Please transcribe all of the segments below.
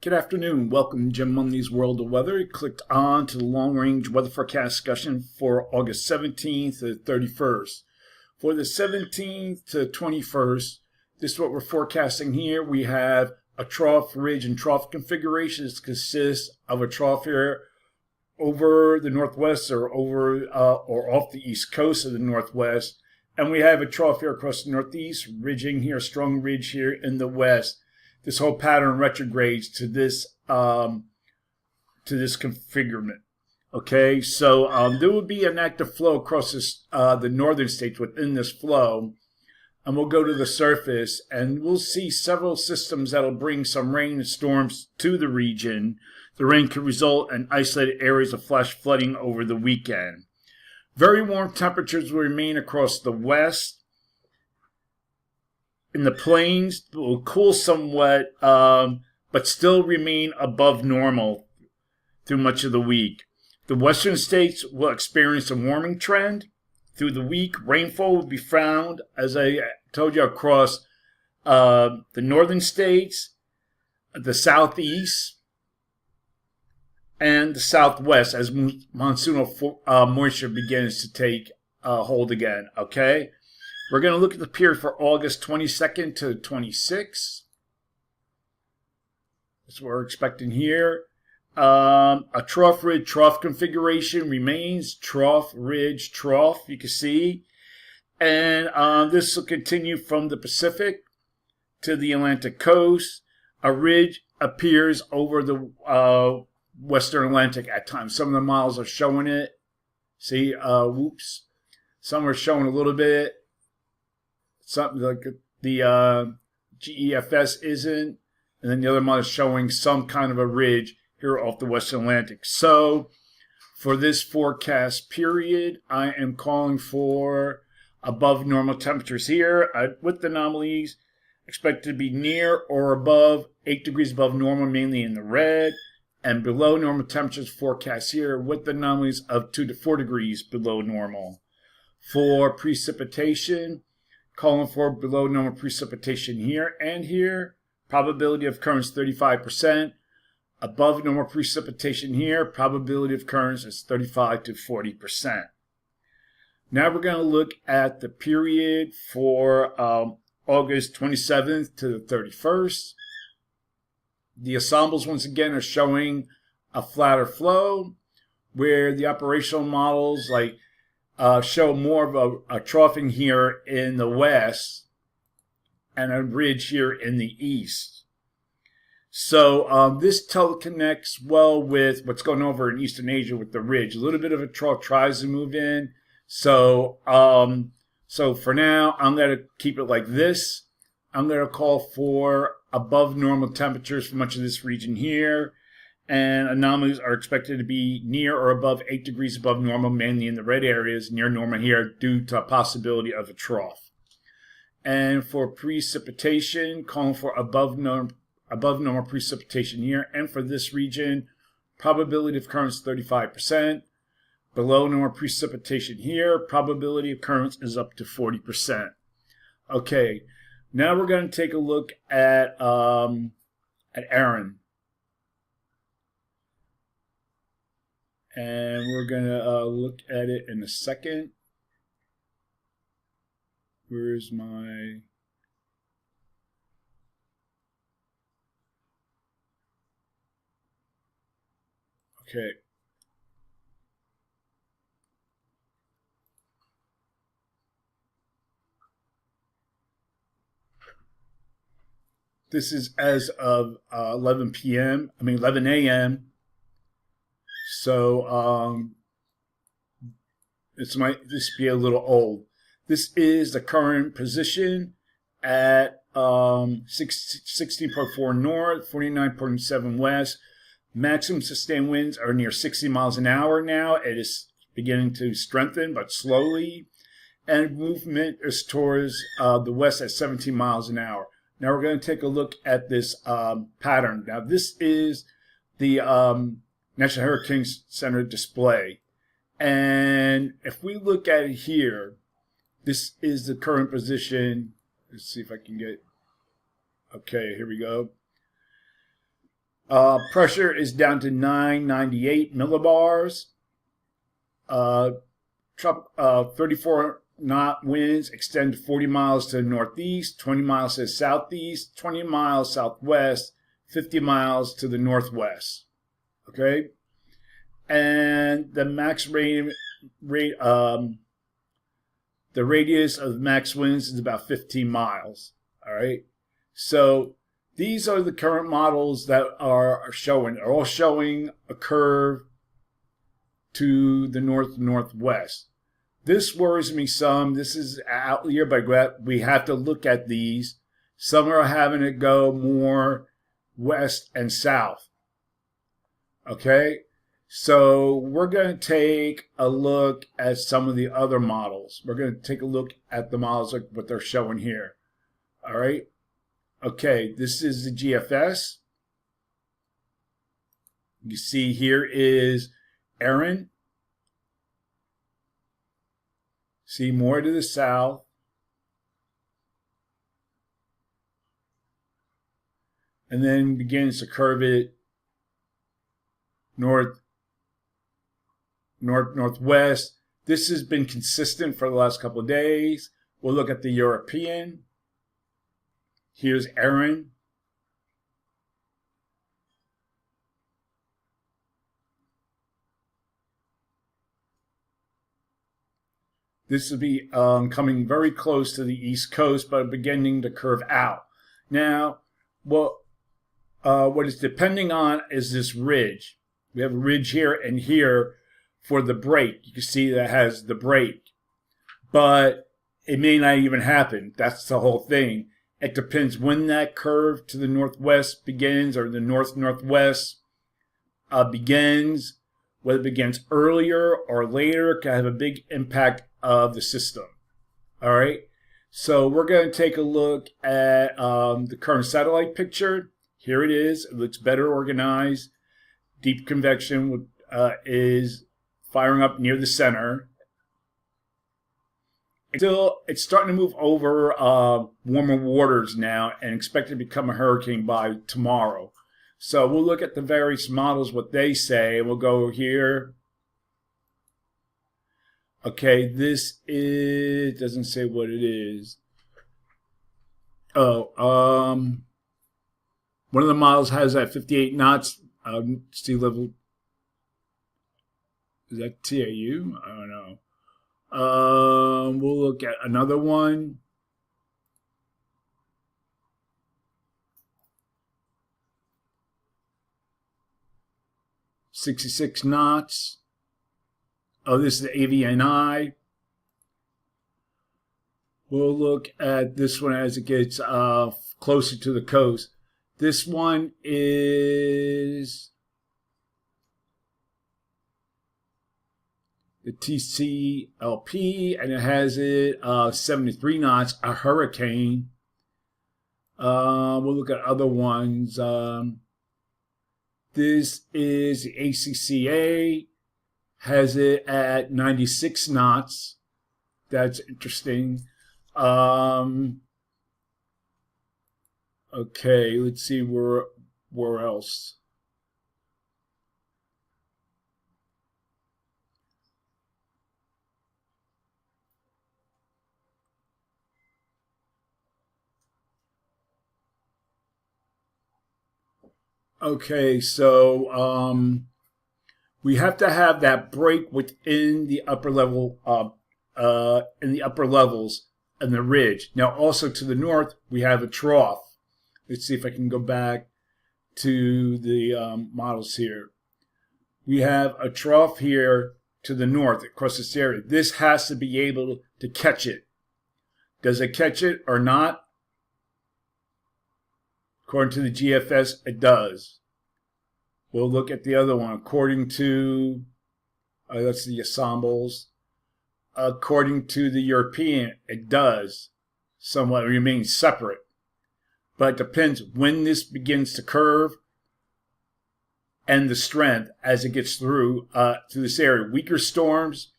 Good afternoon. Welcome to Jim Munley's World of Weather. You clicked on to the long-range weather forecast discussion for August 17th to 31st. For the 17th to 21st, this is what we're forecasting here. We have a trough, ridge, and trough configuration. This consists of a trough here over the northwest or or off the east coast of the northwest. And we have a trough here across the northeast, ridging here, strong ridge here in the west. This whole pattern retrogrades to this configurement. Okay, so there will be an active flow across this, the northern states within this flow, and we'll go to the surface and we'll see several systems that'll bring some rain and storms to the region. The rain could result in isolated areas of flash flooding over the weekend. Very warm temperatures will remain across the west. In the plains, it will cool somewhat, but still remain above normal through much of the week. The western states will experience a warming trend. Through the week, rainfall will be found, as I told you, across the northern states, the southeast, and the southwest as monsoonal moisture begins to take hold again, okay? We're going to look at the period for August 22nd to 26th. That's what we're expecting here. A trough, ridge, trough configuration remains. Trough, ridge, trough, you can see. And this will continue from the Pacific to the Atlantic coast. A ridge appears over the western Atlantic at times. Some of the models are showing it. See, whoops. Some are showing a little bit. Something like the GEFS isn't, and then the other model is showing some kind of a ridge here off the Western Atlantic. So for this forecast period, I am calling for above normal temperatures here with anomalies expected to be near or above 8 degrees above normal, mainly in the red, and below normal temperatures forecast here with anomalies of 2 to 4 degrees below normal. For precipitation, calling for below normal precipitation here and here. Probability of occurrence 35%. Above normal precipitation here. Probability of occurrence is 35 to 40%. Now we're going to look at the period for August 27th to the 31st. The ensembles once again are showing a flatter flow where the operational models like show more of a troughing here in the west and a ridge here in the east. So this teleconnects well with what's going over in Eastern Asia with the ridge. A little bit of a trough tries to move in. So for now, I'm going to keep it like this. I'm going to call for above normal temperatures for much of this region here. And anomalies are expected to be near or above 8 degrees above normal, mainly in the red areas, near normal here, due to a possibility of a trough. And for precipitation, calling for above normal precipitation here. And for this region, probability of occurrence 35%. Below normal precipitation here, probability of occurrence is up to 40%. Okay, now we're going to take a look at Erin. And we're going to look at it in a second. Where's my... Okay. This is as of 11 a.m. So this might be a little old. This is the current position at 16.4 north, 49.7 west. Maximum sustained winds are near 60 miles an hour now. It is beginning to strengthen, but slowly. And movement is towards the west at 17 miles an hour. Now we're going to take a look at this pattern. Now this is the National Hurricane Center display. And if we look at it here, this is the current position. Let's see if I can get, okay, here we go. Pressure is down to 998 millibars. 34 knot winds extend 40 miles to the northeast, 20 miles to the southeast, 20 miles southwest, 50 miles to the northwest. Okay? And the max the radius of max winds is about 15 miles. All right? So these are the current models that are showing. They're all showing a curve to the northwest. This worries me some. This is outlier by we have to look at these. Some are having it go more west and south. Okay, so we're going to take a look at some of the other models. We're going to take a look at the models like what they're showing here. All right. Okay, this is the GFS. You see here is Erin. See more to the south. And then begins to curve it northwest. This has been consistent for the last couple of days. We'll look at the European. Here's Erin. This will be coming very close to the east coast, but beginning to curve out. Now, what it's depending on is this ridge. We have a ridge here and here for the break. You can see that has the break, but it may not even happen. That's the whole thing. It depends when that curve to the northwest begins, or the northwest begins. Whether it begins earlier or later can have a big impact of the system. All right. So we're going to take a look at the current satellite picture. Here it is. It looks better organized. Deep convection is firing up near the center. It's starting to move over warmer waters now and expected to become a hurricane by tomorrow. So we'll look at the various models, what they say. We'll go here. Okay, this is, doesn't say what it is. Oh, one of the models has that 58 knots sea level. Is that TAU? I don't know. We'll look at another one. .66 knots. Oh, this is the AVNI. We'll look at this one as it gets closer to the coast. This one is the TCLP, and it has it 73 knots, a hurricane. We'll look at other ones. This is the ACCA, has it at 96 knots. That's interesting. Okay, let's see where else. Okay, so we have to have that break within the upper level, in the upper levels and the ridge. Now, also to the north, we have a trough. Let's see if I can go back to the models here. We have a trough here to the north across this area. This has to be able to catch it. Does it catch it or not? According to the GFS, it does. We'll look at the other one. According to, that's the ensembles. According to the European, it does. Somewhat remains separate. But it depends when this begins to curve and the strength as it gets through this area. Weaker storms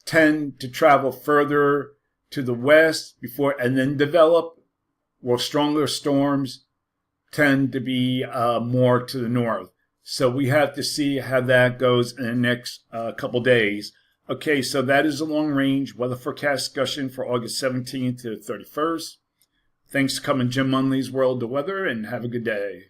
tend to travel further to the west before and then develop, while stronger storms tend to be more to the north. So we have to see how that goes in the next couple days. Okay, so that is a long-range weather forecast discussion for August 17th to 31st. Thanks for coming Jim Munley's World of Weather, and have a good day.